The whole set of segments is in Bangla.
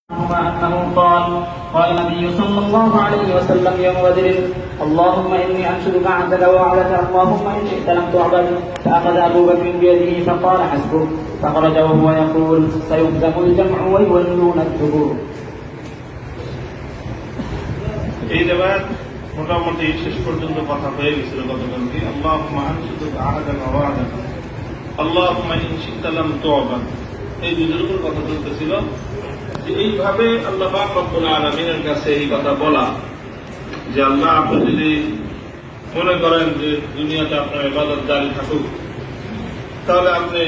أنه قال النبي صلى الله عليه وسلم يوم بدر اللهم إني أنشدك عهدك ووعدك اللهم إن شئت لم تعبد فأخذ أبو بكر بيده فقال حسبك فخرج وهو يقول سيهزم الجمع ويولون الدبور. এই রিওয়ায়াত মোটামুটি শেষ পর্যন্ত কথা হয়ে গেছিল গতকালকে। আল্লাহুম্মা আনশুদুকা আহাদাকা ওয়া ওয়া'দাকা আল্লাহুম্মা ইন শি'তা লাম তু'বাদ, এই দুটোর উপর কথা চলতেছিল যে এইভাবে আল্লাহ পাক রব্বুল আলামিনের কাছে এই কথা বলা যে আল্লাহ, আপনি যদি মনে করেন যে দুনিয়াতে আপনার ইবাদত জারি থাকুক তাহলে আপনি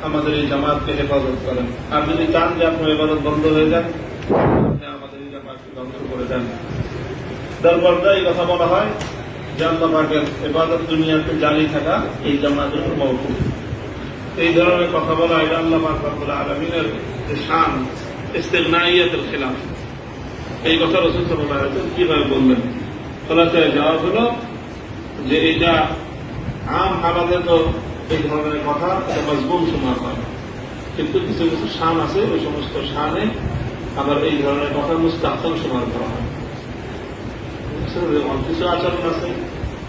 আমাদের এই জামাতকে হেফাজত করেন, আর যদি চান যে আপনার ইবাদত বন্ধ হয়ে যাক আপনি আমাদের এই জামাতকে ধ্বংস করে দেন। তারপর এই কথা বলা হয় যে আল্লাহ পাকের ইবাদত দুনিয়াতে জারি থাকা এই জামাতের উপর মওকুফ। এই ধরনের কথা বলা এটা আল্লাহ পাক রব্বুল আলামিনের যে শান ইস্তিগনাইয়াতুল খিলাফ, এই কথা রাসূল সাল্লাল্লাহু আলাইহি ওয়াসাল্লাম কিভাবে বললেন? খোলাসায় জবাব হলো যে এটা আম হালাতে তো এই ধরনের কথা এটা মজমুম শোনা হয়, কিন্তু কিছু কিছু শান আছে, ওই সমস্ত শানে আবার এই ধরনের কথা মুস্তাহসান শোনা করা হয়। কিছু আচরণ আছে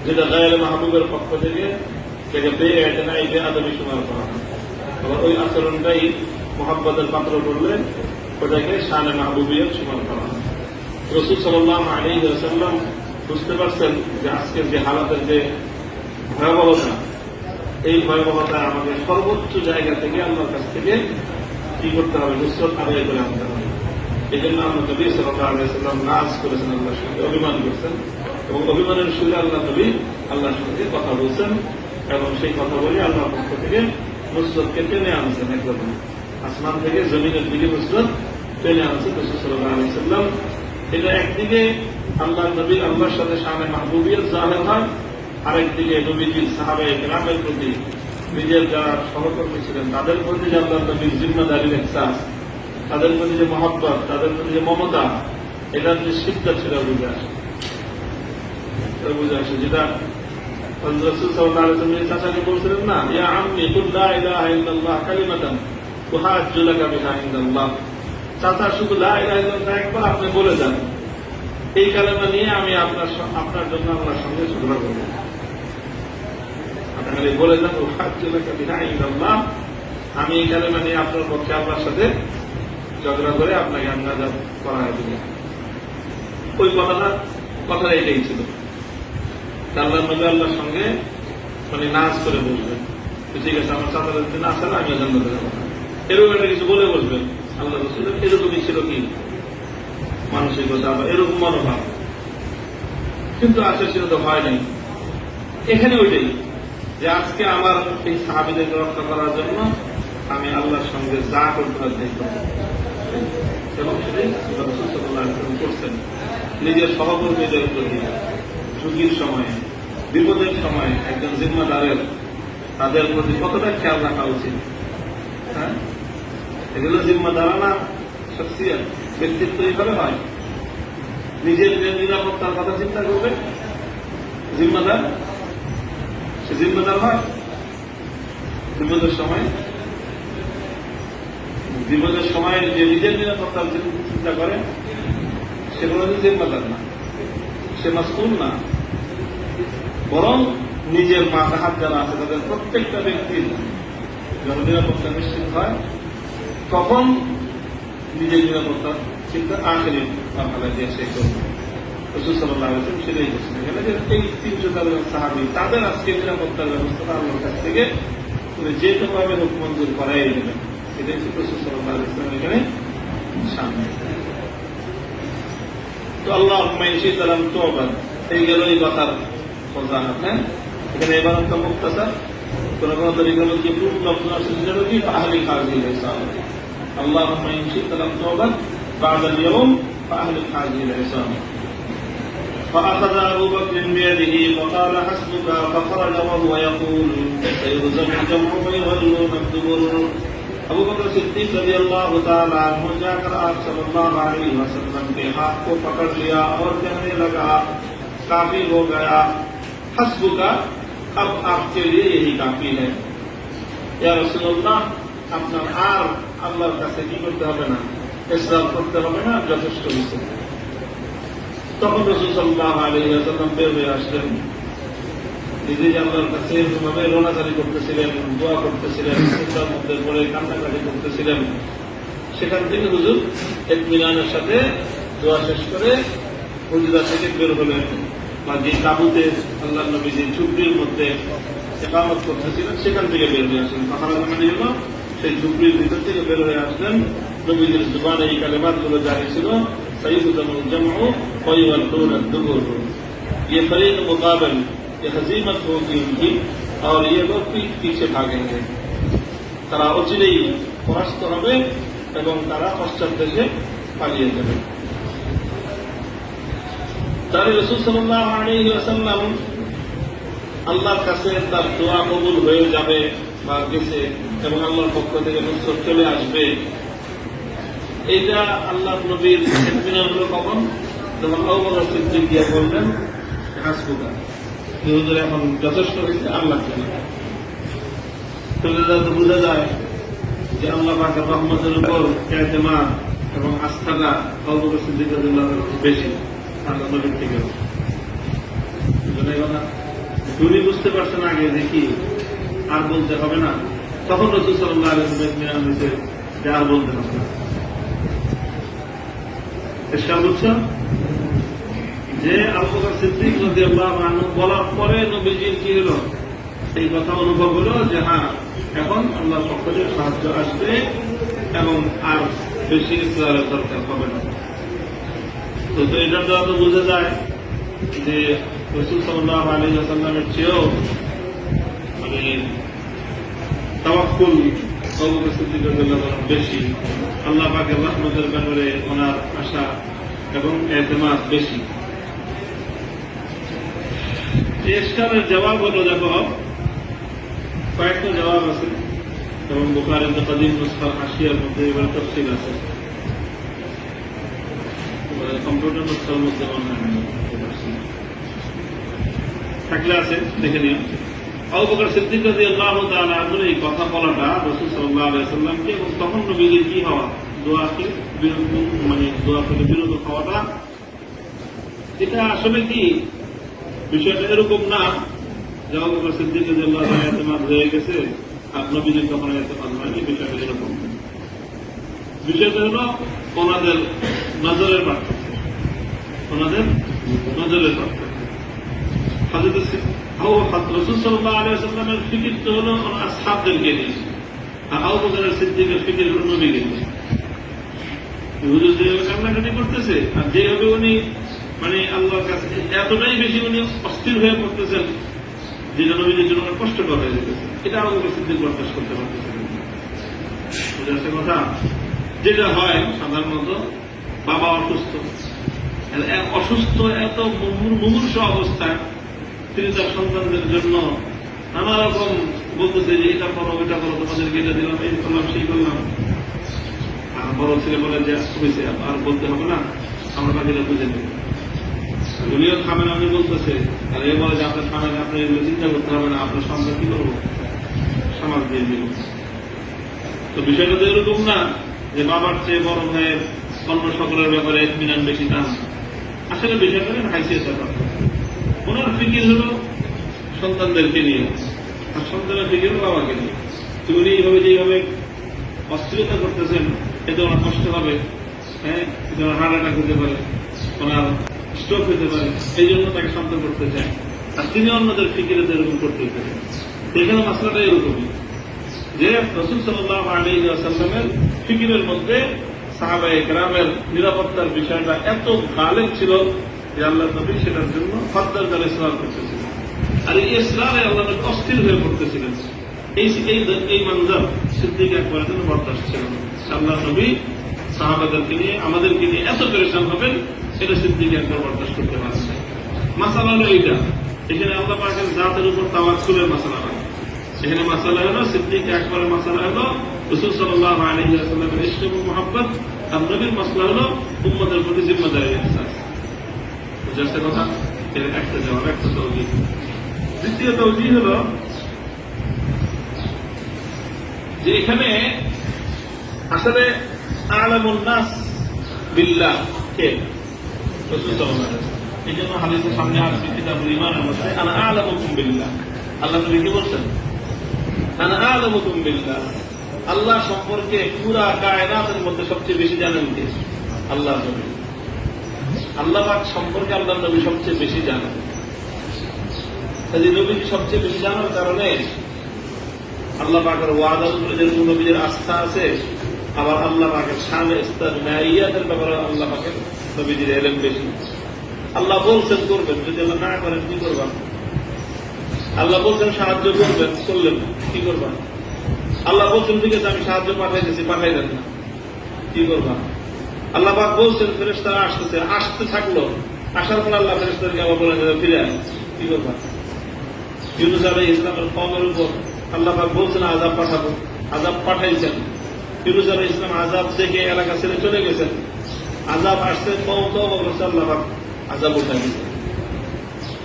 যেটা গায়রে মাহবুবের পক্ষ থেকে বেএতনাই বেআদবি শোনা করা হয়, আবার ওই আচরণটাই মুহাব্বতের পাত্র করলে ওটাকে শানে মাহবুবিয়ত শোনা করা হয়। রাসূল সাল্লাল্লাহু আলাইহি ওয়াসাল্লাম বুঝতে পারছেন যে আজকের যে হালাতের যে ভয়াবহতা, এই ভয়াবহতা আমাদের সর্বোচ্চ জায়গা থেকে আল্লাহর কাছ থেকে কি করতে হবে? নুসরত আদায় করে আনতে হবে। এই জন্য আমরা নবী সাল্লাল্লাহু আলাইহি ওয়াসাল্লাম নাজ করেছেন, আল্লাহর সঙ্গে অভিমান করছেন, এবং অভিমানের সুরে আল্লাহ নবী আল্লাহর সঙ্গে কথা বলছেন, এবং সেই কথা বলে আল্লাহর পক্ষ থেকে নুসরতকে টেনে আনছেন। একরকম আসমান থেকে জমিনের দিকে নুসরত টেনে আনছেন রাসূল সাল্লাল্লাহু আলাইহি ওয়াসাল্লাম। এটা একদিকে আল্লাহ নবী আল্লাহর সাথে শানে মাহবুবিয়ত জাহির হয়, আরেকদিকে নবীজির সাহাবায়ে কেরামের প্রতি, নিজের যারা সহকর্মী ছিলেন তাদের প্রতি যে আল্লাহ নবীর জিম্মাদারির ইহসাস, তাদের প্রতি যে মহব্বত, তাদের প্রতি যে মমতা, এটার যে শিক্ষা ছিল বুঝে আসে। যেটা রাসূল সাল্লাল্লাহু আলাইহি ওয়াসাল্লাম চাচাকে বলছিলেন না, ইয়া আম্মি কুল লা ইলাহা ইল্লাল্লাহ কালিমাতান তুহাজ্জু লাকা বিহা ইনদাল্লাহ, চাচা শুধু লা ইলাহা ইল্লাল্লাহ একবার আপনি বলে যান, এই কালেমা নিয়ে আমি আপনার জন্য আল্লাহর সঙ্গে ঝগড়া করব। আপনি খালি বলে যান তুহাজ্জু লাকা বিহা ইনদাল্লাহ, আমি এই কালেমা নিয়ে আপনার পক্ষে আপনার সাথে ঝগড়া করে আপনাকে নাজাত করায় দিব। ওই কথাটা এটাই ছিল। আল্লাহ নবী আল্লাহর সঙ্গে মানে নাচ করে বসবেন, ঠিক আছে আমার চাচার যদি না আসলে আমিও জান্নাতে যাব না, এরকম একটা কিছু বলে বসবেন। আল্লাহ রাসূলের এরকমই ছিল কি মানসিকতা বা এরকম মনোভাব, কিন্তু আশা ছিল তো হয় নাই। এখানে ওইটাই যে আজকে আমার এই সাহাবীদেরকে রক্ষা করার জন্য আমি আল্লাহর সঙ্গে যা করতে হয় তাই করব, এবং সেটাই রাসূল সাল্লাল্লাহু আলাইহি ওয়াসাল্লাম করছেন। নিজের সহকর্মীদের প্রতি ঝুঁকির সময়ে, বিপদের সময়ে একজন জিম্মাদারের তাদের প্রতি কতটা খেয়াল রাখা উচিত। হ্যাঁ, এগুলো জিম্মাদারানা শখসিয়ত, ব্যক্তিত্ব এইভাবে হয়। নিজের নিরাপত্তার কথা চিন্তা করবে জিম্মাদার, সে জিম্মাদার হয়। বিপদের সময় যে নিজের নিরাপত্তার চিন্তা করে সেগুলো জিম্মাদার না, সে মাসউল না, বরং নিজের মাতাহাত যারা আছে তাদের প্রত্যেকটা ব্যক্তির যখন নিরাপত্তা নিশ্চিত হয় তখন নিজের নিরাপত্তার চিন্তা আখেরি মাথায় দিয়ে সে করবে। রাসূল সাল্লাল্লাহু আলাইহি ওয়াসাল্লাম সেটাই করছেন। এখানে যে এই ৩০০ জন সাহাবী তাদের আজকে নিরাপত্তার ব্যবস্থাটা আল্লাহর কাছ থেকে যে কোনোভাবে হুকুম মঞ্জুর করাই দেবেন, এটাই রাসূল সাল্লাল্লাহু আলাইহি ওয়াসাল্লাম এখানে সামনে। তো আল্লাহুম্মা ইন শি'তা লাম তু'বাদ, এই গেল এই কথার ওজাহাত। হ্যাঁ, এখানে ইবারতটা মুখতাসার, কোন কোন তরিকার মধ্যে পূর্ণ লফজ আছে যেটা কি ফাহলিক হাযিহিল ইসাম, আল্লাহুম্মা ইন শি'তা লাম তু'বাদ বা'দা আল-ইয়াওম ফাহলিক হাযিহিল ইসাম। فأخذ أبو بكر بيده فقال حسبك فخرج وهو يقول سيهزم الجمع ويولون الدبر। अबू बकर सिद्दीक रज़ियल्लाहु ताला अन्हु जाकर आप सल्लल्लाहु अलैहि वसल्लम के हाथ को पकड़ लिया और कहने लगा, काफी हो गया, हस्बुका, अब आपके लिए यही काफी है। या रसूलुल्लाह, আপনার আর আল্লাহর কাছে কি করতে হবে না, ইসরাফ করতে হবে না, যথেষ্ট হয়েছে। তখন রাসূল সাল্লাল্লাহু আলাইহি ওয়াসাল্লাম বের হয়ে আসলেন, নিজেই আল্লাহর কাছে এভাবে রোনাজারি করতেছিলেন, দোয়া করতেছিলেন, চিন্তার মধ্যে পড়ে কান্নাকাটি করতেছিলেন। সেখান থেকে হুজুর ইতমিনানের সাথে দোয়া শেষ করে হুজরা থেকে বের হলেন, বা যে তাবুতে আল্লাহ নবী যে ঝুপড়ির মধ্যে ইকামত করতেছিলেন সেখান থেকে বের হয়ে আসলেন। পাহারা মানে হল সেই ঝুপড়ির ভিতর থেকে বের হয়ে আসলেন। নবীদের জুবানে এই কালেমাতগুলো জারি ছিল, সাইয়্যিদুল জামউ ওয়া ইউওয়াল্লুনা দুবুর, ये फरीक मुकाबल ये हजीमत होगी उनकी और ये लोग पीठ पीछे भागेंगे। তারা অচিরেই পরাস্ত হবে এবং তারা পশ্চাৎ দেশে পালিয়ে যাবে। তার রাসূল সাল্লাল্লাহু আলাইহি ওয়াসাল্লাম আল্লাহর কাছে তার দোয়া কবুল হয়ে যাবে বা গেছে এবং আল্লাহর পক্ষ থেকে নুসরত চলে আসবে, এটা আল্লাহ নবীর ইতমিনান হলো কখন? যখন আবু বকর সিদ্দিক গিয়ে বললেন হাসবুকা, হুজুর এখন যথেষ্ট হয়েছে, আল্লাহ তো বোঝা যায় যে আল্লাহ পাকের রহমতের উপর ইতিমাদ এবং আস্থাটা আবু বকর সিদ্দিক রাদিয়াল্লাহু আনহু বেশি আল্লাহ নবীর থেকে। উনি বুঝতে পারছেন আগে দেখি আর বলতে হবে না, তখন রাসূল সাল্লাল্লাহু আলাইহি ওয়াসাল্লাম হয়েছে যে আর বলতে হবে না। এসব বুঝছ যে আবু বকর সিদ্দিক রাদিয়াল্লাহু আনহু বলার পরে নবীজির কি হলো, এই কথা অনুভব হলো যে হ্যাঁ এখন আল্লাহর পক্ষ থেকে সাহায্য আসবে এবং আর বেশি ইসরারের দরকার হবে না। তো এটার দ্বারা তো বোঝা যায় যে রাসূল সাল্লাল্লাহু আলাইহি ওয়াসাল্লামের চেয়েও মানে তাওয়াক্কুল আবু বকর সিদ্দিক রাদিয়াল্লাহু আনহু বেশি, আল্লাহ পাকের রহমতের ব্যাপারে ওনার আশা এবং ইতিমাদ বেশি। ইশকালের জবাব হলো, দেখো কয়েকটা জবাব আছে এবং বুখারীর কাদিম নুসখার হাশিয়ার মধ্যে এবার তাফসীর আছে, কম্পিউটার নুসখার মধ্যে থাকলে আছে, দেখে নিও। আবু বকর সিদ্দিক রাদিয়াল্লাহু তাআলা আনহুর এই কথা বলাটা রাসূল সাল্লাল্লাহু আলাইহি ওয়াসাল্লামকে এবং তখন নবীর কি হওয়া, দোয়াকে বিরত মানে দোয়া থেকে বিরত হওয়াটা, এটা আসলে কি বিষয়টা এরকম না যে আবু বকর সিদ্দিক রাদিয়াল্লাহু তাআলা ইতিমাদ হয়ে গেছে আর নবীজির তখন ইতিমাদ হয়নি, বিষয়টা এরকম। বিষয়টা হলো ওনাদের নজরের পার্থক্য, ওনাদের নজরের পার্থক্য। রাসূল সাল্লাল্লাহু আলাইহি ওয়াসাল্লামের ফিকির তো হলো আসহাবদেরকে নিয়ে, আর আবু বকর সিদ্দিকের ফিকির হলো নবীকে নিয়ে। হুজুর যেভাবে কান্নাকাটি করতেছে আর যেভাবে উনি মানে আল্লাহর কাছে এতটাই বেশি উনি অস্থির হয়ে পড়তেছেন যেটা নবীদের জন্য কষ্টকর হয়ে যেতেছে, এটা আবু বকর সিদ্দিক বরদাস্ত করতে পারতেছেন। বুঝতে কথা যেটা হয় সাধারণত, বাবা অসুস্থ, অসুস্থ এত মুমূর্ষ অবস্থায় তিনি তার সন্তানদের জন্য নানা রকম বলতেছে যে এটা করো ওইটা করো, তোমাদেরকে এটা দিলাম, এই করলাম সেই করলাম। আর বড় ছেলে বলে যে হয়েছে আর বলতে হবে না, আমরা বাকিটা বুঝে নেব। উনিও থামেন, আমি বলতেছে আর এ বলে যে আপনার থামেন, আপনি এগুলো চিন্তা করতে হবে না, আপনার সন্তান কি করবো সমাজ দিয়ে দিব। তো বিষয়টা তো এরকম না যে বাবার চেয়ে বড় ভাইয়ের অন্য সকলের ব্যাপারে ইতমিনান বেশি, তা আসলে বিষয়টা হাইসিয়তের কথা। ওনার ফিকির হল সন্তানদেরকে নিয়ে, আর সন্তানের ফিকির হল বাবাকে নিয়ে। তো উনি এইভাবে যেভাবে অস্থিরতা করতেছেন, এতে ওনার কষ্ট হবে, হ্যাঁ, এতে ওনার হার্ট অ্যাটাক হতে পারে, ওনার স্ট্রোক হতে পারে, এই জন্য তাকে শান্ত করতে চায়। আর তিনি অন্যদের ফিকিরে এরকম করতে চান। এখানে মাসলাটা এরকমই যে রাসূল সাল্লাল্লাহু আলাইহি ওয়াসাল্লামের ফিকিরের মধ্যে সাহাবায়ে কেরামের নিরাপত্তার বিষয়টা এত গালেব ছিল যে আল্লাহ নবী সেটার জন্য ফাদ্দার দ্বারা ইসরার করতেছিলেন, আর এই ইসরারে আল্লাহ নবী অস্থির হয়ে পড়তেছিলেন। এই মঞ্জর সিদ্দিক আকবরের জন্য বরদাস্ত ছিল না। আল্লাহ নবী সাহাবাদেরকে নিয়ে আমাদেরকে নিয়ে এত পরেশান হবেন, এটা সিদ্দিক আকবর বরদাস্ত করতে পারছে। মাসালা হলো এইটা, এখানে আল্লাহ পাকের জাতের উপর তাওয়াক্কুলের মাসালা না, এখানে মাসালা হলো সিদ্দিক আকবরের মাসালা হলো রাসূল সাল্লাল্লাহু আলাইহি ওয়াসাল্লামের ইশক এবং মুহাব্বত, আর নবীর মাসলা হলো উম্মতের প্রতি জিম্মাদারির ইহসাস। বুঝাচ্ছে কথা? এর একটা জবাব, একটা তাওজীহ। দ্বিতীয় তাওজীহ হলো যে এখানে আসলে আলামুন নাস বিল্লাহ কে? রাসূল সাল্লাল্লাহু আলাইহি ওয়াসাল্লাম। এই জন্য হাদিসের সামনে আসবে কিতাবুল ঈমানের মধ্যে আনা আ'লামুকুম বিল্লাহ, আল্লাহ নবী কি বলছেন? আনা আ'লামুকুম বিল্লাহ, আল্লাহ সম্পর্কে পুরা কায়নাতের মধ্যে সবচেয়ে বেশি জানেন কে? আল্লাহ নবী। আল্লাহ পাক সম্পর্কে আল্লাহ নবী সবচেয়ে বেশি জানেন। কাজে নবীজি সবচেয়ে বেশি জানার কারণে আল্লাহ পাকের ওয়াদার উপরে যেরকম নবীদের আস্থা আছে, আবার আল্লাহ পাকের শানে ইস্তিগনাইয়াতের ব্যাপারে আল্লাহ পাকের নবীজির ইলম বেশি। আল্লাহ বলছেন করবেন, যদি আল্লাহ না করেন কি করবা? আল্লাহ বলছেন সাহায্য করবেন, করলেন কি করবা? আল্লাহ বলছেন ঠিক আছে আমি সাহায্য পাঠাইতেছি, পাঠাই দেন না, কি করবা? আল্লাহ পাক বলছেন ফেরেশতারা আসতেছে, আসতে থাকলো, আসার পর আল্লাহ ফেরেশতাদেরকে আবার বলেন ফিরে আয়, কি করবা? ইউনূস আলাইহিস সালামের কওমের উপর আল্লাহ পাক বলছেন আযাব পাঠাবো, আযাব পাঠাইছেন। ইউনূস আলাইহিস সালাম আযাব দেখে এলাকা ছেড়ে চলে গেছেন, আযাব আসছে, কওম তওবা করছে, আল্লাহ পাক আযাব উঠাই দিয়েছেন।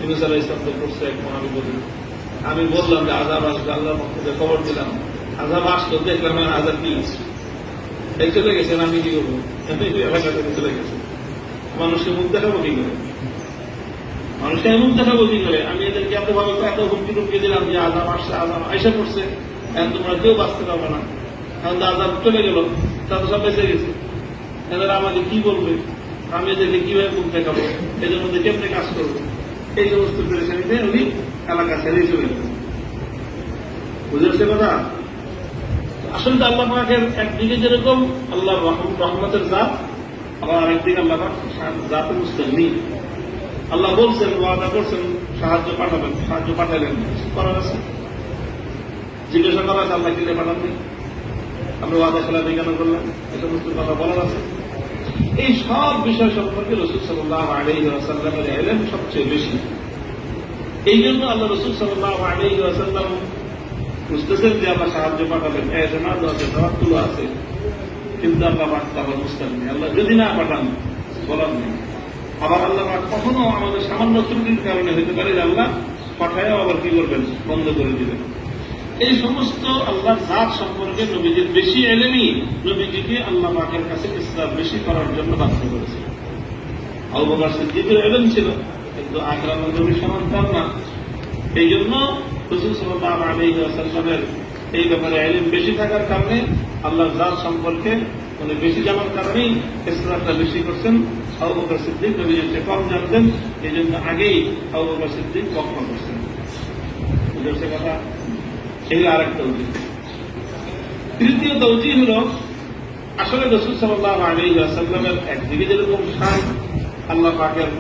ইউনূস আলাইহিস সালাম তো করছে এক আমি বললাম যে আযাব আসবে, আল্লাহর পক্ষ থেকে খবর দিলাম, আযাব আসলো, দেখলাম আযাব কি এই চলে গেছেন, আমি কি করবো? এলাকা থেকে চলে গেছে, মানুষকে মুখ দেখাবো কি করে? মানুষকে মুখ দেখাবো কি করে? আমি এদেরকে এতভাবে এত হুমকি টুমকি দিলাম যে আযাব আসছে, আযাব আইসা পড়ছে, এখন তোমরা কেউ বাঁচতে পারবে না, এখন তো আযাব চলে গেল, তাদের সব বেঁচে গেছে, এদের আমাকে কি বলবে, আমি এদেরকে কিভাবে মুখ দেখাবো, এদের মধ্যে কেমনে কাজ করবো, এই সমস্ত পেরেশানিতে উনি এলাকা ছেড়ে চলে গেলেন। বুঝেছে কথা? আসলে আল্লাহ পাকের একদিকে যেরকম আল্লাহ রহমতের জাত, আবার আরেকদিকে আল্লাহ পাক জাতে মুস্তাগনি। আল্লাহ বলছেন, ওয়াদা করছেন সাহায্য পাঠাবেন, সাহায্য পাঠালেন, করার আছে, জিজ্ঞাসা করা আছে আল্লাহ কিনে পাঠাবেন, আমরা ওয়াদা খেলাপি কেন করলাম, এই সমস্ত কথা বলার আছে। এই সব বিষয় সম্পর্কে রাসূল সাল্লাল্লাহু আলাইহি ওয়াসাল্লামের ইলম সবচেয়ে বেশি। এই জন্য আল্লাহ রাসূল সাল্লাল্লাহু আলাইহি ওয়াসাল্লাম বুঝতেছেন যে আল্লাহ সাহায্য পাঠাবেন, এতেমাদ আছে, তাওয়াক্কুল আছে, কিন্তু আল্লাহ পাক তাহলে মুস্তাগনি, আল্লাহ যদি না পাঠান বলার নেই। আবার আল্লাহ পাক কখনো আমাদের সামান্য ত্রুটির কারণে হতে পারে যে আল্লাহ পাঠায়ও আবার কি করবেন, বন্ধ করে দিবেন। এই সমস্ত আল্লাহর জাত সম্পর্কে নবীজির বেশি ইলমই নবীজিকে আল্লাহ পাকের কাছে ইসলাম বেশি করার জন্য বাধ্য করেছে। আবু বকর সিদ্দিকের ইলম ছিল, কিন্তু আকরাম নবীর সমান তার না। এই জন্য রাসূল সাল্লাল্লাহু আলাইহি ওয়াসাল্লামের এই ব্যাপারে ইলম বেশি থাকার কারণে আল্লাহর জাত সম্পর্কে উনি বেশি জানার কারণেই ইসলামটা বেশি করছেন। আবু বকর সিদ্দিক নবীজির চেয়ে কম জানতেন, এই জন্য আগেই আবু বকর সিদ্দিক বক্তব্য করছেন। বুঝেছে কথা? এগুলো আরেকটা তৌজিহ। তৃতীয় তৌজিহ হল, আসলে রাসূল সাল্লাল্লাহু আলাইহি ওয়াসাল্লামের একদিকে যেরকম শান, আল্লাহ পাকের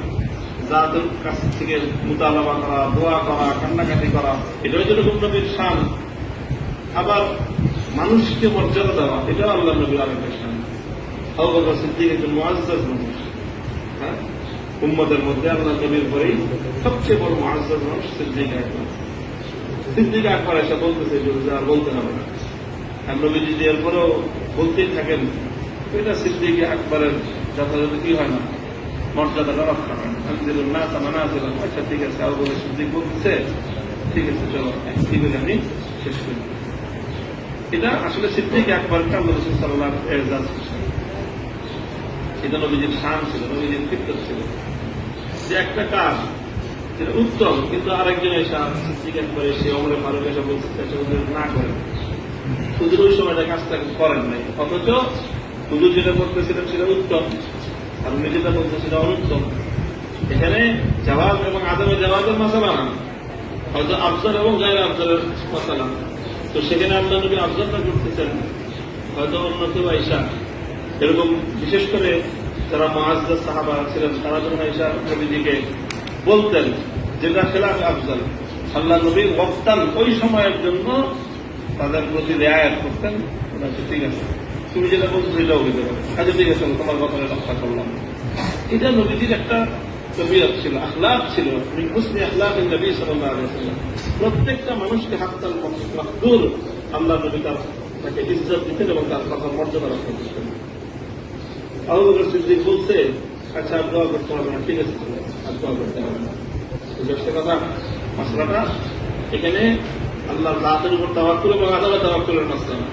জাতের কাছ থেকে মুতালাবা করা, দোয়া করা, কান্নাকাটি করা, এটাও যেরকম নবীর শান, আবার মানুষকে মর্যাদা দেওয়া, এটাও আল্লাহ নবীর আরেকটা শান। আবু বকর সিদ্দিক একজন মুআজ্জাজ মানুষ, হ্যাঁ, উম্মতের মধ্যে আল্লাহ নবীর পরেই সবচেয়ে বড় মুআজ্জাজ মানুষ সিদ্দিক আকবর। সিদ্দিক আকবর এসে বলতেছে যে আর বলতে হবে না, নবীজি এরপরেও বলতেই থাকেন, এটা সিদ্দিক আকবরের যথাযথ কি হয় না, মর্যাদাটা রক্ষা হয় না। না তামানা ছিলাম, আচ্ছা ঠিক আছে, আবু বকর সিদ্দিক বলতেছে, ঠিক আছে চলো কি বলে আমি শেষ করি। এটা আসলে সিদ্দিক আকবরকে আল্লাহ রাসূল সাল্লাল্লাহু আলাইহি ওয়াসাল্লাম এজাজ করছেন। এটা নবীজির শান ছিল, নবীজির ফিতরত ছিল যে একটা কাজ যেটা উত্তম, কিন্তু আরেকজন এসে সিদ্দিক আকবর এসে ওমরে ফারুক এসে বলতে না করেন, হুজুর ওই সময়টা কাজটা করেন নাই, অথচ হুজুর যেটা করতেছিলেন সেটা উত্তম, আর উনি যেটা বলতে সেটা অনুত্তম। এখানে জাওয়াজ এবং আদমে জাওয়াজের মাসালা না, হয়তো আফজল এবং গায়র আফজলের মাসালা। তো সেখানে আল্লাহ নবী আফজলটা করতেছেন, হয়তো অন্য কেউ আয়েশা, এরকম বিশেষ করে যারা মুআজ্জাজ সাহাবা ছিলেন তারা যখন আয়েশা নবীজিকে বলতেন যেটা খেলাফ আফজল, আল্লাহ নবী বক্তান ওই সময়ের জন্য তাদের প্রতি রেয়ায়ত করতেন, ওটা ঠিক আছে তুমি যেটা বলছো সেটাও হইতে পারে, আচ্ছা ঠিক আছে তোমার কথা রক্ষা করলাম। এটা নবীজির একটা তবিয়ত ছিল, আখলাক ছিল, হুসনে আখলাকিন নবী সাল্লাল্লাহু আলাইহি ওয়াসাল্লাম। প্রত্যেকটা মানুষকে হাক্কাল মাকদুর আল্লাহ নবী তাকে ইজ্জত দিতেন এবং তার কথার মর্যাদা রক্ষা করতেন। আবু বকর সিদ্দিক বলছে, আচ্ছা আর দোয়া করতে হবে না, ঠিক আছে আর দোয়া করতে হবে না। বুঝতে কথা মাসলাটা এখানে আল্লাহর জাতের উপর তাওয়াক্কুল এবং আদালত তাওয়াক্কুলের মাসলা না,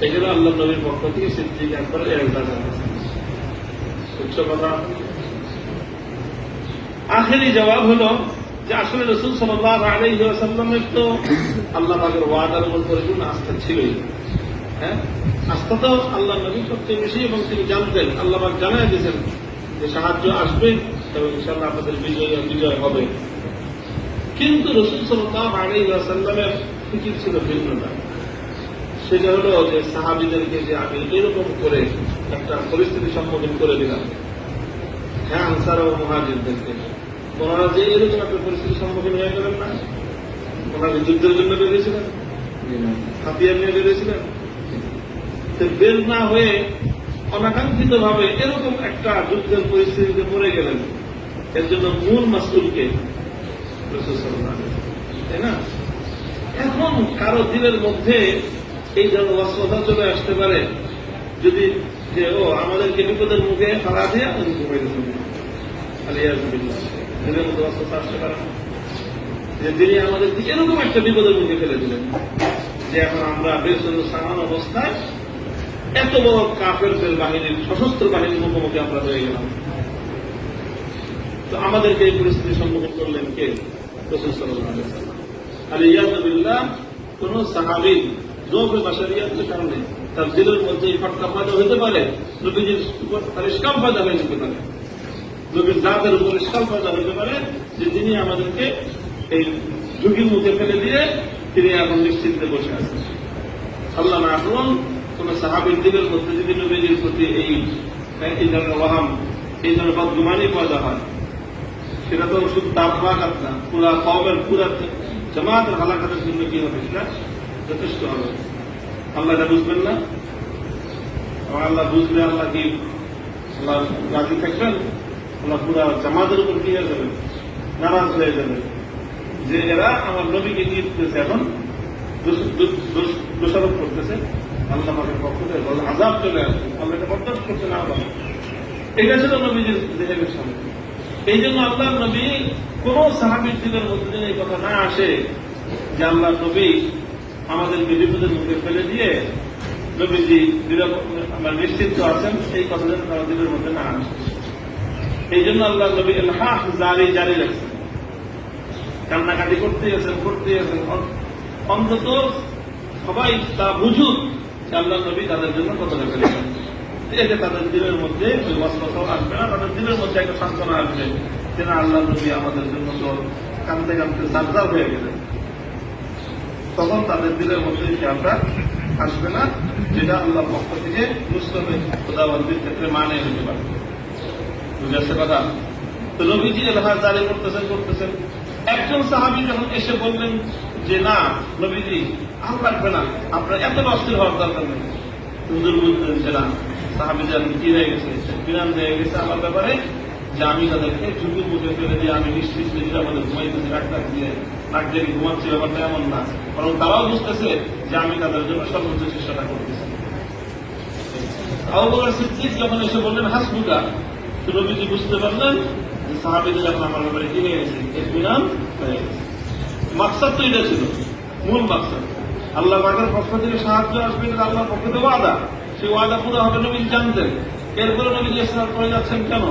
এখানে আল্লাহ নবীর পক্ষ থেকে সিদ্দিক আকবরের এজাজ আছে। বুঝছো কথা? আখেরি জবাব হলো যে আসলে রাসূল সাল্লাল্লাহু আলাইহি ওয়াসাল্লামের তো আল্লাহ পাকের ওয়াদার উপর পরিপূর্ণ আস্থা ছিলই। হ্যাঁ, আস্থা তো আল্লাহ নবী সবচেয়ে বেশি, এবং তিনি জানতেন, আল্লাহ পাক জানাই দিয়েছেন যে সাহায্য আসবে এবং ইনশাআল্লাহ আপনাদের বিজয় হবে। কিন্তু রাসূল সাল্লাল্লাহু আলাইহি ওয়াসাল্লামের ফিকির ছিল ভিন্নটা। সেটা হলো যে সাহাবীদেরকে যে আমি এরকম করে একটা পরিস্থিতির সম্মুখীন করে দিলাম, হ্যাঁ আনসার ও মুহাজিরদেরকে, ওনারা যে এরকম একটা পরিস্থিতির সম্মুখীন হয়ে গেলেন না, ওনারা যুদ্ধের জন্য বেরিয়েছিলেন, হাতিয়ার নিয়ে বেরিয়েছিলেন, বের না হয়ে অনাকাঙ্ক্ষিত ভাবে এরকম একটা যুদ্ধের পরিস্থিতিতে পড়ে গেলেন। এর জন্য মূল মাসউলকে রাসূল সাল্লাল্লাহু আলাইহি ওয়াসাল্লাম, তাই না? এখন কারো দিলের মধ্যে এই ধরনের অস্ত্রতা চলে আসতে পারে যদি, যে ও আমাদেরকে বিপদের মুখে ফালা দিয়ে দিলের মধ্যে অস্ত্রতা আসতে পারে না, যে তিনি আমাদেরকে এরকম একটা বিপদের মুখে ফেলে দিলেন যে এখন আমরা বেশ সামান অবস্থায় এত বড় কাফেরদের বাহিনীর, সশস্ত্র বাহিনীর মুখোমুখি আমরা হয়ে গেলাম। তো আমাদেরকে এই পরিস্থিতির সম্মুখীন করলেন কে? রাসূল সাল্লাল্লাহু আলাইহি ওয়াসাল্লাম। আলিয়াযু বিল্লাহ, কোন সাহাবী যৌবে বাশারিয়াতের কারণে তার দিলের মধ্যে এই ফটকা পয়দা হতে পারে, নবীজির উপর তার ইশকাল পয়দা হয়ে যেতে পারে, নবীর জাতের উপর ইশকাল পয়দা হতে পারে যে তিনি আমাদেরকে এই ঝুঁকির মুখে ফেলে দিয়ে তিনি এখন নিশ্চিন্তে বসে আছেন। আল্লাহ না করুন কোন সাহাবীর দিলের মধ্যে যদি নবীজির প্রতি এই ধরনের ওয়াহাম, এই ধরনের বদগুমানি পয়দা হয়, সেটা তো শুধু তার হালাকাত না, পুরা কওমের, পুরা জামাতের হালাকাতের জন্য কি হবে? সেটা যথেষ্ট হবে। আল্লাহ এটা বুঝবেন না? আল্লাহ বুঝলে আল্লাহ কি আল্লাহ রাজি থাকবেন? আল্লাহ পুরা জামাতের উপর কি হয়ে যাবে? নারাজ হয়ে যাবে যে এরা আমার নবীকে কি করতেছে, এখন দোষারোপ করতেছে। আল্লাহ পাকের পক্ষ থেকে আযাব চলে আসবে, আল্লাহ এটা বরদাস্ত করতে না পারে। এটা ছিল নবীজির দেহের সামনে। এই জন্য আল্লাহ নবী কোন সাহাবীর দিলের মধ্যে এই কথা না আসে যে আল্লাহ নবী আমাদেরকে বিপদের মুখে ফেলে দিয়ে নবীজি আমরা নিশ্চিত আছেন, এই কথা যেন তারা দিলের মধ্যে না আসে। এই জন্য আল্লাহ নবী ইলহাহ জারি রাখছেন, কান্নাকাটি করতে আছেন। অন্তত সবাই তা বুঝুক যে আল্লাহ নবী তাদের জন্য কতটা ফেলেছেন। এতে তাদের দিলের মধ্যে ওই অস্ত্রতাও আসবে না, তাদের দিলের মধ্যে একটা সান্ত্বনা আসবে যে না, আল্লাহ নবী আমাদের জন্য তো কাঁদতে কাঁদতে সাজদা হয়ে গেলেন। তখন তাদের দিলের মধ্যে খেয়ালটা আসবে না, যেটা আল্লাহ পক্ষ থেকে নুসরতে খোদাবন্দির ক্ষেত্রে মানে হতে পারে। বুঝে আসছে কথা? তো নবীজি এলাহা জারি করতেছেন। একজন সাহাবী যখন এসে বললেন যে না নবীজি আর লাগবে না, আপনার এত অস্থির হওয়ার দরকার নেই, হুজুর বুঝলেন যে না সাহাবীদের কি হয়ে গেছে, বিরান হয়ে গেছে আমার ব্যাপারে, যে আমি তাদেরকে ঝুঁকির মুখে ফেলে দিয়ে আমি নিশ্চিত আমাদের ঘুমাইতেছি, ডাক্তার দিয়ে নাক দিয়ে ঘুমাচ্ছি, ব্যাপারটা এমন না, কারণ তারাও বুঝতেছে যে আমি তাদের জন্য সর্বোচ্চ চেষ্টাটা করতেছি। আবু বকর সিদ্দিক যখন এসে বললেন হাসবুকা, তো নবীজি বুঝতে পারলেন যে সাহাবীদের যখন আমার ব্যাপারে কি হয়ে গেছে, ইতমিনান হয়ে গেছে। মাকসাদ তো এটা ছিল, মূল মাকসাদ আল্লাহ পাকের পক্ষ থেকে সাহায্য আসবে, এটা আল্লাহর পক্ষ থেকে ওয়াদা, সেই ওয়াদা পুরো হবে নবীজি জানতেন। এরপরে নবীজি ইসলাম করে যাচ্ছেন কেন?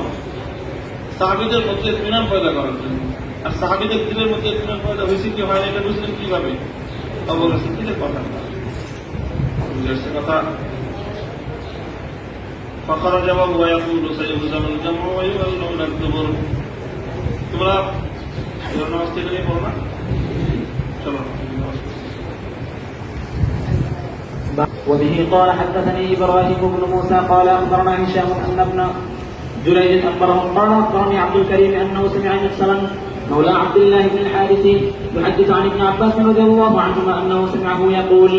সাহাবীদের মধ্যে ইতমিনান পয়দা করার জন্য। আর সাহাবীদের দিলের মধ্যে ইতমিনান পয়দা হয়েছে কি হয় না, এটা বুঝলেন কিভাবে? অবশ্যই কিসের কথা বুঝে আসছে কথা। فخرج وهو يقول سيهزم الجمع ويولون الدبر। তোমরা নামাজ থেকে নিয়ে পড়ো না, চলো। وبه قال حدثني ابراهيم بن موسى قال اخبرنا هشام ان ابن جريج اخبره قال اخبرني عبد الكريم انه سمع نفسا مولى عبد الله بن الحارث يحدث عن ابن عباس رضي الله عنهما انه سمعه يقول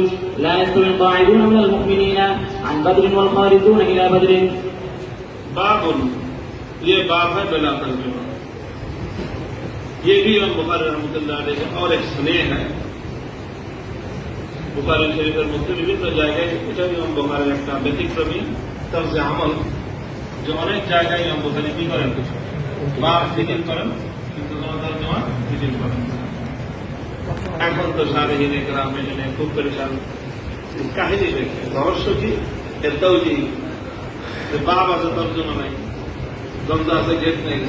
لا يستوي القاعدون من المؤمنين عن بدر والخارجون الى بدر. باب ये बाब है बेला तर्जुमा। ये भी इमाम बुखारी रहमतुल्लाह अलैह का और एक स्नेह है। বুখারী শরীফের মধ্যে বিভিন্ন জায়গায়, এটা ইমাম বুখারীর একটা ব্যতিক্রমী তরজে আমল, যে অনেক জায়গায় ইমাম বুখারী কি করেন, বাব জিকির করেন, কিন্তু তরজমা জিকির করেন। এখন তো শারীহিন ইকরাম এজন্য খুব পরেশান, কাহিনী দেখে রহস্য কি, এর তাওজীহ, বাব আছে তরজমা নাই, দরজা আছে, গেট নেই,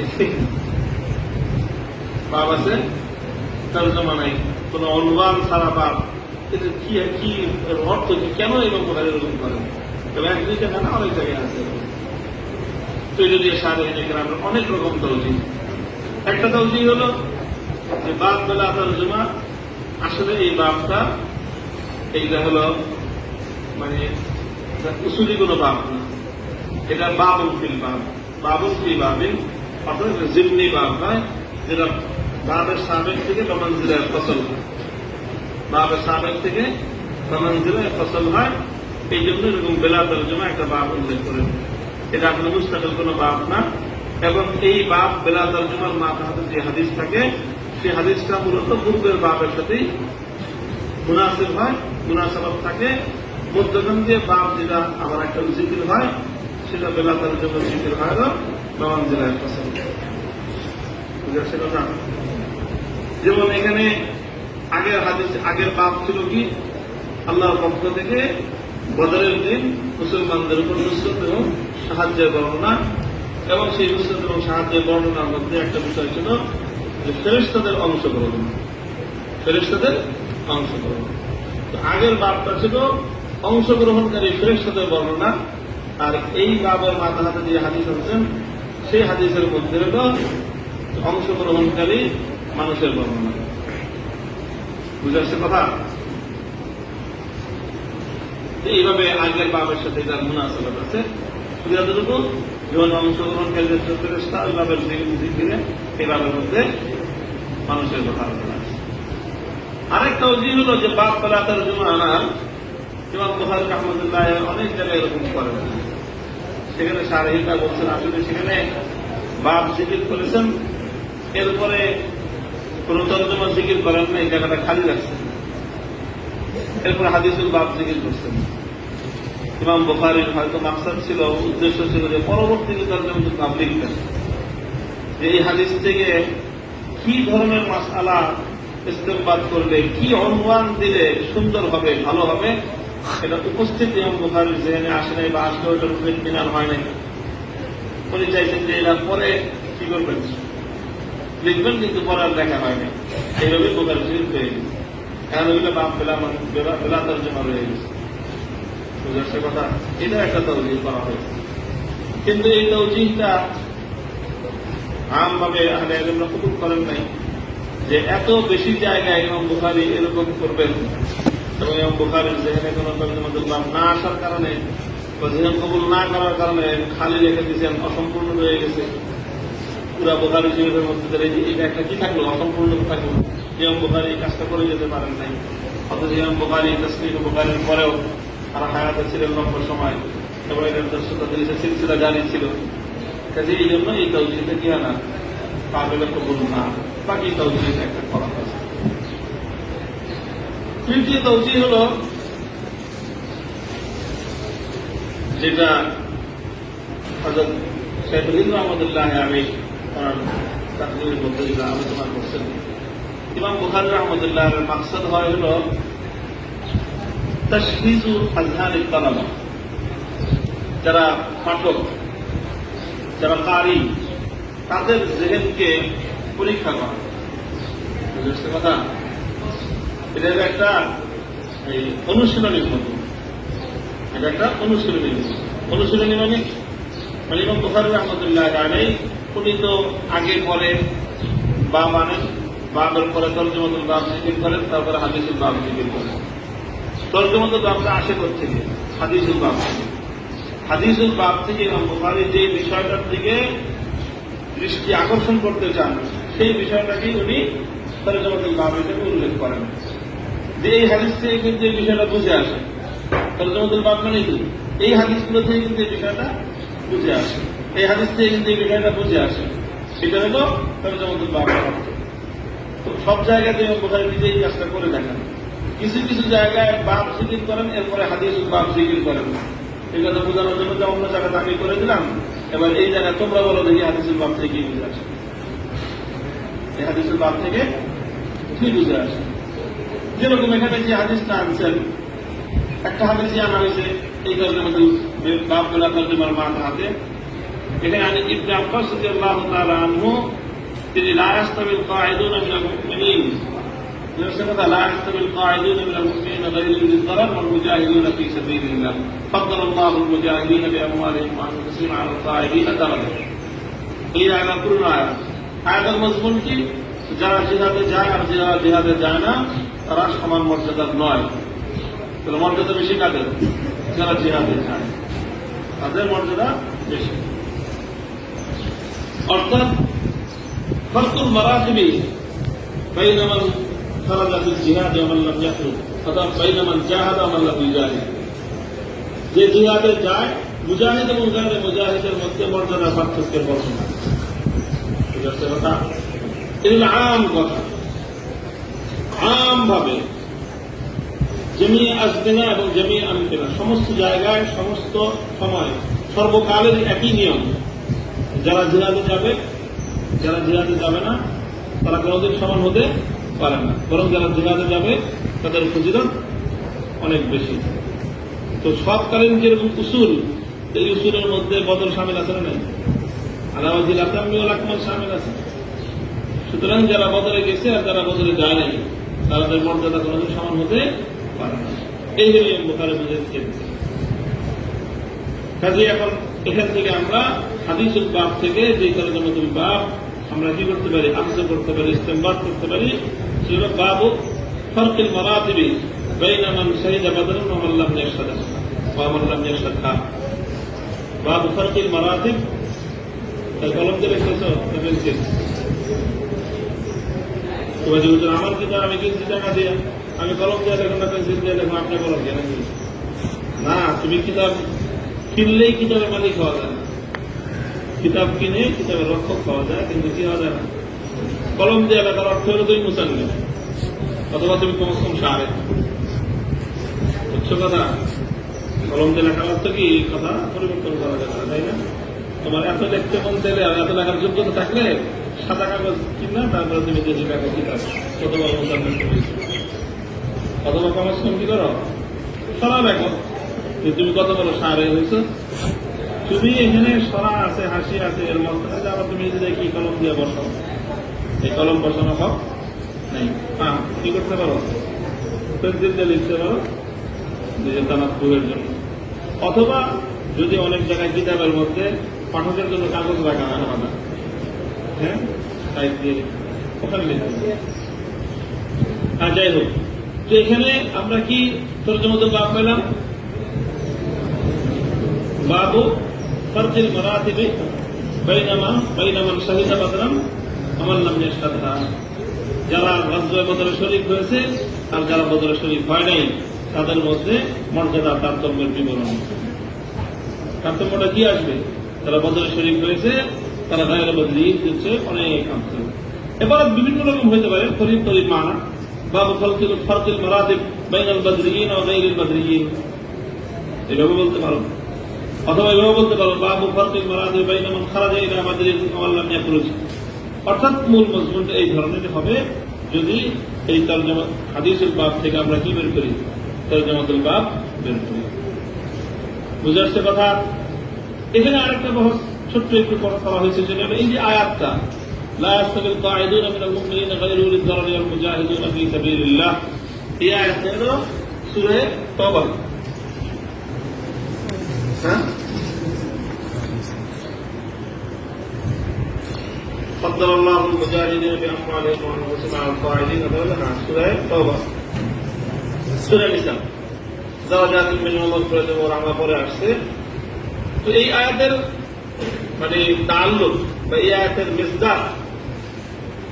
বাপ আছে, তর্জমা নাই, কোন অনুবাদ ছাড়া বাপ। এটা কি কি অর্থ কি, কেন এরকম করে এরকম করেন? তবে এক দুই জায়গায় না, অনেক জায়গায় আছে। তৈরি দিয়ে সারে গ্রামের অনেক রকম তৌজি। একটা তৌজি হল যে বাপ বেলা তর্জমা, আসলে এই বাপটা এইটা হলো মানে উসুলি কোনো বাপ না, এটা বাবুল ফিল বাপ, বাবুল ফি বাবিন, অর্থাৎ জিম্নি বাপ হয়, যেটা বাপের সাবেক থেকে বমানজিলায় ফসল হয়, বাপের সাবেক থেকে বমানজিলায় ফসল হয়। এই জন্য এরকম বেলা তর্জমা একটা বাপ উল্লেখ করেন। এটা আপনার মুস্তাকিল কোনো বাপ না। এবং এই বাপ বেলা তর্জমার মাথা হাতে যে হাদিস থাকে, সেই হাদিসটা মূলত পূর্বের বাপের সাথেই মুনাসিব হয়, মুনাসাবাত থাকে। মধ্যখান দিয়ে বাপ যেটা আবার একটা জিকির হয়, সেটা বেলা তর্জমা জিকির হয় না, বমানজিলায় ফসল। বুঝে কথা? যেমন এখানে আগের হাদিস, আগের বাপ ছিল কি, আল্লাহর পক্ষ থেকে বদরের দিন মুসলমানদের উপর নুসরত এবং সাহায্যের বর্ণনা, এবং সেই নুসরত এবং সাহায্যের বর্ণনার মধ্যে একটা বিষয় ছিল যে ফেরেশতাদের অংশগ্রহণ, ফেরেশতাদের অংশগ্রহণ। তো আগের বাপটা ছিল অংশগ্রহণকারী ফেরেশতাদের বর্ণনা, আর এই বাবের মাথা হাতে যে হাদিস আছেন, সেই হাদিসের মধ্যে হল অংশগ্রহণকারী মানুষের বর্ণনা। বুঝে আসছে কথা? এইভাবে আগের বাবের সাথে তার মুনাসাবাত আছে। যতটুকু যখন অংশগ্রহণকারীদের ফেরেশতা, ওই বাবের জিকিরে এই বাবের মধ্যে মানুষের কথা আলোচনা আছে। আরেকটা অজির হল যে বাপ বেলা তর্জমা আনার, ইমাম বুখারী রাহমাতুল্লাহ অনেক জায়গায় এরকম করেন। সেখানে শারহিরা বলছেন আসলে সেখানে বাপ জিকির করেছেন, এরপরে কোন তর্জমা জিকির করেন না, এই জায়গাটা খালি রাখছেন। এরপরে হাদিসুল বাপ জিকির করছেন। ইমাম বুখারীর হয়তো মাকসাদ ছিল, উদ্দেশ্য ছিল যে পরবর্তীতে তর্জমা বাপ লিখবেন, যে এই হাদিস থেকে কি ধরনের মাসআলা ইস্তেমবাদ করলে, কি অনুমান দিলে সুন্দর হবে, ভালো হবে, এটা উপস্থিত ইমাম বুখারীর জেহেনে আসে নাই, বা আসলে ওটার উপরে ইতমিনান হয় নাই। উনি চাইছেন যে এরা পরে কি করবেন, লিখবেন, কিন্তু পরে আর দেখা হয় না। এইভাবে বুখারী শরীফ হয়ে গেছে। এখন ওইটা বাপ বেলা তর্জমা রয়ে গেছে। বুঝাচ্ছে কথা? এটা একটা তৌজিহ করা হয়েছে, কিন্তু এই তৌজিহটা আমভাবে আহলে ইলমরা কবুল করেন নাই, যে এত বেশি জায়গায় ইমাম বুখারী এরকম করবেন, এবং ইমাম বুখারীর যেখানে কোন তর্জমাতুল বাপ না আসার কারণে বা যেখানে কবুল না করার কারণে খালি রেখে দিয়েছেন, অসম্পূর্ণ রয়ে গেছে পুরা বুখারী শরীফের মধ্যে। এটা একটা কি থাকলো, অসম্পূর্ণ থাকলো। ইমাম বুখারী এই কাজটা করে যেতে পারেন নাই, অথচ ইমাম বুখারী তাসনিফ বুখারীর পরেও আর হায়াতে ছিলেন লম্বা সময়, এবং এটার দর্শকতা সিলসিলা জারি ছিল। কাজে এই জন্য এই তৌজিহটা কি না, কাবিল কবুল না, বাকি তৌজিহ একটা করা হয়েছে। তৃতীয় তৌজিহ হল যেটা হযরত শাইখুল হিন্দ রহমতুল্লাহ আলাইহি তার তাকরীরের মধ্যে যেটা আলোচনা করছেন, ইমাম বুখারী রহমতুল্লাহ এর মাকসাদ হয় হল তাশহিজু আযহানিত তালাবা, যারা পাঠক, যারা কারি, তাদের জেহেনকে পরীক্ষা করা। বুঝতে কথা? এটা একটা অনুশীলনীর মতো, এটা একটা অনুশীলনী মানে ইমাম বুখারী রাহমাতুল্লাহ আলাইহি উনি তো আগে পরে বা মানেন, বাবের পরে তর্জমাতুল বাব জিকির করেন, তারপরে হাদিসুল বাব জিকির করেন। তর্জমাতুল বাবটা আসে থেকে হাদিসুল বাব থেকে। হাদিসুল বাব থেকে ইমাম বুখারী যে বিষয়টার দিকে দৃষ্টি আকর্ষণ করতে চান, সেই বিষয়টাকেই উনি তর্জমাতুল বাব হিসেবে উল্লেখ করেন, যে এই হাদিস থেকে কিন্তু এই বিষয়টা বুঝে আসে। তর্জমাতুল বাব মানে কি, এই হাদিসগুলো থেকে কিন্তু এই বিষয়টা বুঝে আসে, এই হাদিস থেকে কিন্তু এই বিষয়টা বুঝে আসে, সেটা হলো তর্জমাতুল বাব। তো সব জায়গাতে ইমাম বুখারী নিজে এই কাজটা করে দেখান। কিছু কিছু জায়গায় বাব জিকির করেন, এরপরে হাদিসুল বাব জিকির করেন। এই কথা বোঝানোর জন্য যে অন্য জায়গাতে আমি করে দিলাম, এবার এই জায়গায় তোমরা বলো দেখি হাদিসুল বাব থেকে কি বুঝে আসে, এই হাদিসুল বাব থেকে কি বুঝে আসে। যেরকম এখানে যে হাদিসটা আনছেন, একটা হাদিস আনা হয়েছে এই তর্জমাতুল বাব বেলা তর্জমার মাথা হাতে, এখানে ইবনে আব্বাস রাদিয়াল্লাহু তাআলা আনহু তিনি লা ইয়াস্তাবিল কাঈদুনা মিনাল মুমিনিন কথা লা ইয়াস্তাবিল কাঈদুনা মিনাল মুমিনিনা গায়রু উলিল দারার ওয়াল মুজাহিদুনা ফী সাবিলিল্লাহ ফাদ্দালাল্লাহু আল মুজাহিদিনা বিআমওয়ালিহিম ওয়া আনফুসিহিম আলাল কাঈদিনা দারাজা। এই আয়াত পুরো আয়াতের মজমুন কি? যারা জিহাদে যায় আর যারা জিহাদে যায় না তারা সমান মর্যাদার নয়। তাহলে মর্যাদা বেশি কাদের? যারা জিহাদে যায় তাদের মর্যাদা বেশি। অর্থাৎ ফারকুল মারাতিবি বাইনা মান খারাজা ফিল জিহাদ ওয়া মান লাম ইয়াখরুজ, অর্থাৎ বাইনা মান জাহাদা ওয়া মান লাম ইউজাহিদ। যে জিহাদে যায় মুজাহিদ এবং গায়রে মুজাহিদের মধ্যে মর্যাদা পার্থক্যের বর্ণনা। ঠিক আছে কথা? এগুলো আম কথা, আম ভাবে জমি আসবেনা এবং জমি আনবে না, সমস্ত জায়গায় সমস্ত সময় সর্বকালের একই নিয়ম। যারা জিহাদে যাবে যারা জিহাদে যাবে না তারা কোনোদিন সমান হতে পারে না, বরং যারা জিহাদে যাবে তাদের ফজিলত অনেক বেশি। তো সবকালীন যেরকম উসুল, এই উসুলের মধ্যে বদল শামিল আছে না? আলাওয়াজিল আকরামি ওয়াল আকমাল শামিল আছে। সুতরাং যারা বদলে গেছে আর যারা বদলে যায় নাই তাদের মর্যাদা কোনোদিন সমান হতে পারে না। এই হল বুখারী বুঝে দিয়েছে। কাজে এখন এখান থেকে আমরা হাদিসুল বাব থেকে যে তরজমাতুল বাব আমরা কি করতে পারি? আলোচনা করতে পারি, ইস্তেমবাদ করতে পারি। সেগুলো বাবু ফারকুল মারাতিবি বাইনা মান শাহিদা বাদরান ওয়া মান লাম ইয়াশহাদ ওয়া মান লাম ইয়াশহাদহা। বাবু ফারকুল মারাতিব। তাই কলম দিয়ে লিখতেছ পেন্সিল? তোমার যেহেতু আমার কিতাব আমি কিনছি টাকা দিয়ে, আমি কলম দিয়ে দেখুন না পেন্সিল দিয়ে দেখুন, আপনি কলম দিয়ে নাকি? না, তুমি কিতাব কিনলেই কিতাবের মালিক হওয়া যায় না। কিতাব কিনে কিতাবের রক্ষক পাওয়া যায়, কিন্তু কি হওয়া যায় না? কলম দিয়ে লেখার অর্থ হলো তুমি মুসান্নিফ অথবা তুমি কমসম সারে। বুঝছো কথা? কলম দিয়ে লেখার অর্থ কি? কথা পরিবর্তন করা যায় না, তাই না? তোমার এত লিখতে মন চাইলে আর এত লেখার যোগ্যতা থাকলে সাদা কাগজ কিনা তারপরে তুমি যে কাগজ কিতাব কতবার মুসান্নিফ করেছো, অথবা কমসম কি করো? সরা লেখো যে তুমি কত বড় সারে হয়েছ। তুমি এখানে সরা আছে, হাসি আছে, এর মধ্যে আবার তুমি যদি কি কলম দিয়ে বসাও, এই কলম বসানো হোক নাই। হ্যাঁ, কি করতে পারো? পেন্সিল দিয়ে লিখতে পারো নিজের তানাফফুহের জন্য। অথবা যদি অনেক জায়গায় কিতাবের মধ্যে পাঠকের জন্য কাগজ রাখা হয় না, হ্যাঁ, টাইপ দিয়ে ওখানে লিখতে। হ্যাঁ, যাই হোক, তো এখানে আমরা কি তরজমাতুল বাব পেলাম? বাবু ফারকুল মারাতিবি বাইনা মান শাহিদা বাদরান ওয়া মান লাম ইয়াশহাদহা। যারা গাজওয়ে বদরে শরীক হয়েছে আর যারা বদরে শরীক হয় নাই তাদের মধ্যে মর্যাদা তারতম্যের বিবরণ। তারতম্যটা কি আসবে? যারা বদরে শরীক হয়েছে তারা গায়রে বদরি হচ্ছে অনেক অংশ। এবার বিভিন্ন রকম হইতে পারে, করিব করিব মানা। বাবু ফারকুল মারাতিব বাইনাল বদরিয়িন ওয়া গায়রিল বদরিয়িন, এভাবে বলতে পারো। অথবা এভাবে বলতে পারো বাবু ফারকুল মারাতিব বাইনা মান খারাজা ইলা বদরিন ওয়া লাম ইয়াখরুজ। অর্থাৎ মূল মজমুনটা এই ধরনের হবে যদি এই তরজমা হাদিসুল বাব থেকে আমরা কি বের করি? তরজমাতুল বাব বের করি। বুঝে আসছে কথা? এখানে আরেকটা বহস ছোট্ট একটু করা হয়েছে, যেটা এই যে আয়াতটা লা ইয়াস্তাবিল কাঈদুনা মিনাল মুমিনিনা গায়রু উলিদ দারারি ওয়াল মুজাহিদুনা ফী সাবিলিল্লাহ, এই আয়াতটা হলো সূরা তাওবা। হ্যাঁ, ফাদ্দালাল্লাহু আল মুজাহিদিনা বিআমওয়ালিহিম ওয়া আনফুসিহিম আলাল কাঈদিনা দারাজা। সূরা তাওবা, সূরা নিসা দারাজাতুল মিনাল্লাহ করে দেব আমরা পরে আসছে। তো এই আয়াতের মানে তাআল্লুক বা এই আয়াতের মিসদাক,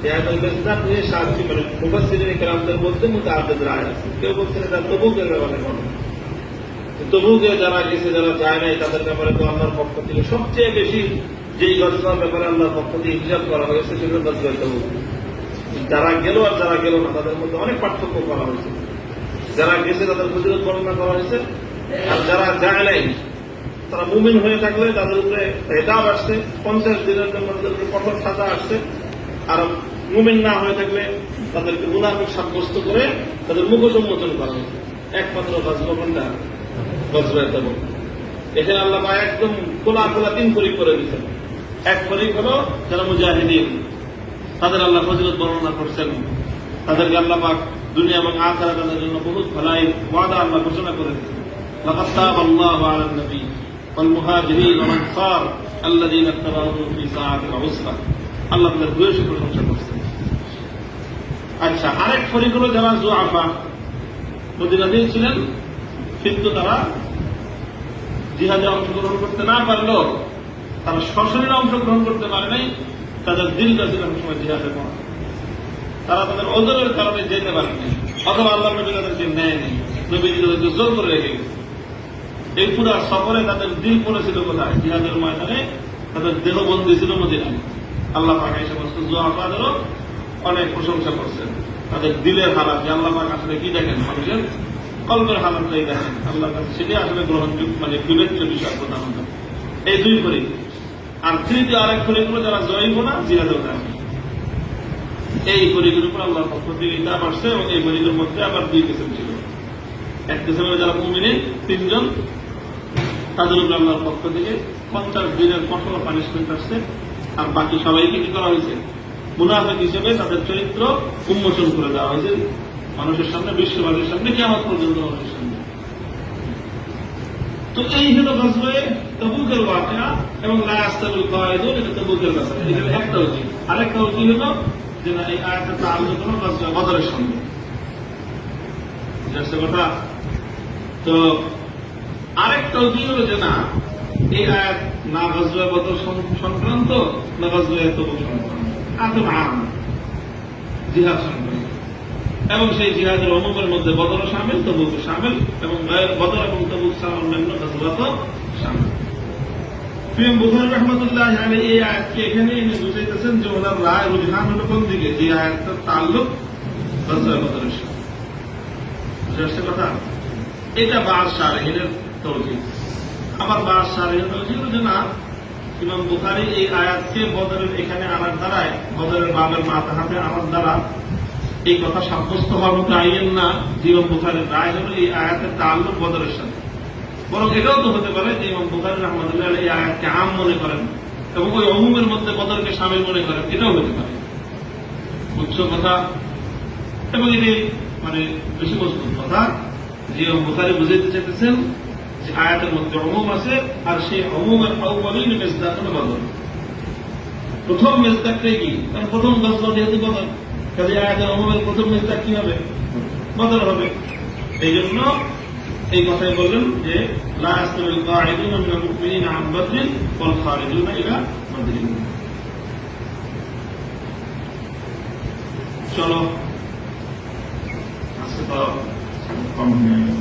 এই আয়াতের মিসদাক নিয়ে সাহায্য মানে মুফাসসিরিন কেরামদের মধ্যে মুতাআদ্দিদ রায় আছে। কেউ বলছেন এটা তবুকের ব্যাপারে ঘটনা। তবুকে যারা গেছে যারা যায় নাই তাদের ব্যাপারে তো আল্লাহর পক্ষ থেকে সবচেয়ে বেশি যেই ঘটনার ব্যাপারে আল্লাহর পক্ষ থেকে হিসাব করা হয়েছে সেগুলো গজওয়ে তবুক। যারা গেল আর যারা গেল না তাদের মধ্যে অনেক পার্থক্য করা হয়েছে। যারা গেছে তাদের ফজিলত বর্ণনা করা হয়েছে, আর যারা যায় নাই তারা মুমিন হয়ে থাকলে তাদের উপরে হেদাব আসছে, 50 দিনের জন্য তাদেরকে কঠোর সাজা আসছে। আর মুমিন না হয়ে থাকলে তাদেরকে মুনাফিক সাব্যস্ত করে তাদের মুখ সম্মোচন করা হয়েছে। একমাত্র গজওয়া কোনটা? গজওয়ে তাবুক। এখানে আল্লাহ একদম খোলা খোলা 3 পরিক করে দিচ্ছেন। এক ফরিক হলো যারা মুজাহিদিন, তাদের আল্লাহ ফজিলত বর্ণনা করছেন, তাদেরকে আল্লাহ পাক দুনিয়া এবং আখিরাতে তাদের জন্য বহুত ভালাই ওয়াদা আল্লাহ ঘোষণা করে দিয়েছেন। লাকাদ তাবাল্লাহু আলান নবী ওয়াল মুহাজিরিন ওয়াল আনসার আল্লাযীনা ইত্তাবাউহু ফি সাআতিল উসরা। আল্লাহ তাদের ভূয়সী প্রশংসা করছেন। আচ্ছা, আরেক ফরিক হলো যারা যুআফা, মদিনাতেই ছিলেন কিন্তু তারা জিহাদে অংশগ্রহণ করতে না পারলেও তারা সশরীরে অংশগ্রহণ করতে পারে নাই, তাদের দিলটা ছিল অনেক সময় জিহাদে পড়া, তারা তাদের ওজনের কারণে যেতে পারেনি, অথবা আল্লাহ নবী তাদেরকে নেয়নি, নবীজি তাদেরকে জোর করে রেখে গেছে। এই পুরা সফরে তাদের দিল পড়েছিল কোথায়? জিহাদের ময়দানে তাদের দেহবন্দী ছিল মদিনায়। আল্লাহ পাক এই সমস্ত যুআফাদেরও অনেক প্রশংসা করছেন, তাদের দিলের হালাত, যে আল্লাহ পাক আসলে কি দেখেন, মানুষের কলবের হালাতটাই দেখেন, আল্লাহর কাছে সেটাই আসলে গ্রহণযোগ্য, মানে বিবেচ্য বিষয় প্রধানত। এই দুই ফরিক। আর তৃতীয় আরেক ফরিকগুলো যারা জয়ীব না, জিহাদেও যায়। এই ফরিকের উপর আল্লাহর পক্ষ থেকে কিতাব আসছে এবং এই ফরিকের মধ্যে আবার দুই কিসম ছিল। এক কিসমের যারা মুমিন 3 জন, তাদের উপর আল্লাহর পক্ষ থেকে 50 দিনের কঠোর পানিশমেন্ট আসছে। আর বাকি সবাইকে কি করা হয়েছে? মুনাফিক হিসেবে তাদের চরিত্র উন্মোচন করে দেওয়া হয়েছে মানুষের সামনে, বিশ্ববাসীর সামনে, কিয়ামত পর্যন্ত মানুষের সামনে। তো এই হলো গজওয়ে তাবুকের ওয়াকিয়া এবং লা ইয়াস্তাবিল কায়িদুন, এটা তাবুকের কথা। এটা একটা উচিত। আরেকটা উচিত হলো যে না, এই আয়াতের তাআল্লুক হলো গজওয়ে বদরের সঙ্গে। বুঝতে কথা? তো আরেকটা উচিত হলো যে না, এই আয়াত না গজওয়ে বদর সংক্রান্ত, না গজওয়ে তাবুক সংক্রান্ত, আয়াতুল আম, জিহাদ সংক্রান্ত। এবং সেই জিহাদের অমুকের মধ্যে বদর শামিল, তাবুক শামিল, এবং বদর এবং তাবুক ছাড়া অন্যান্য গজওয়াত শামিল। ইমাম বুখারী রাহমাতুল্লাহ আলাইহি এই আয়াতকে এখানে এনে বুঝাইতেছেন যে ওনার রায় রুজহান হলো কোন দিকে, যে আয়াতটার তাল্লুক গজওয়া বদরের সাথে। বুঝতে কথা? এটা বাস শারহিনের তৌজিহ। আবার বাস শারহিনের তৌজিহ যে না, ইমাম বুখারী এই আয়াতকে বদরের এখানে আনার দ্বারায়, বদরের বাবের মাথাহাতে আনার দ্বারা এই কথা সাব্যস্ত হওয়ার মতো আইন না যে ইমাম বুখারীর রায় হলো এই আয়াতের তাল্লুক বদরের সাথে। বরং এটাও তো হতে পারে যে ইমাম বুখারী রাহমাতুল্লাহ আলাইহি এই আয়াতকে আম মনে করেন এবং ওই অমুমের মধ্যে বদরকে শামিল মনে করেন, এটাও হতে পারে। উচ্চ কথা। এবং এটি মানে বেশি মজবুত কথা যে ইমাম বুখারী বুঝাইতে চাইতেছেন যে আয়াতের মধ্যে অমুম আছে, আর সেই অমুমের আউয়ালিন মিসদাক হলো বদর। প্রথম মিসদাকটাই কি? কারণ প্রথম গজওয়া যেহেতু বদর, কাজে আয়াতের অমুমের প্রথম মিসদাক কি হবে? বদর হবে। এই জন্য এই কথাই বললেন যে লা ইয়াস্তাবিল কাঈদুনা মিনাল মুমিনিনা আন বদরিন ওয়াল খারিজুনা ইলা বদরিন। চলো আজকে তো কম হয়ে গেল।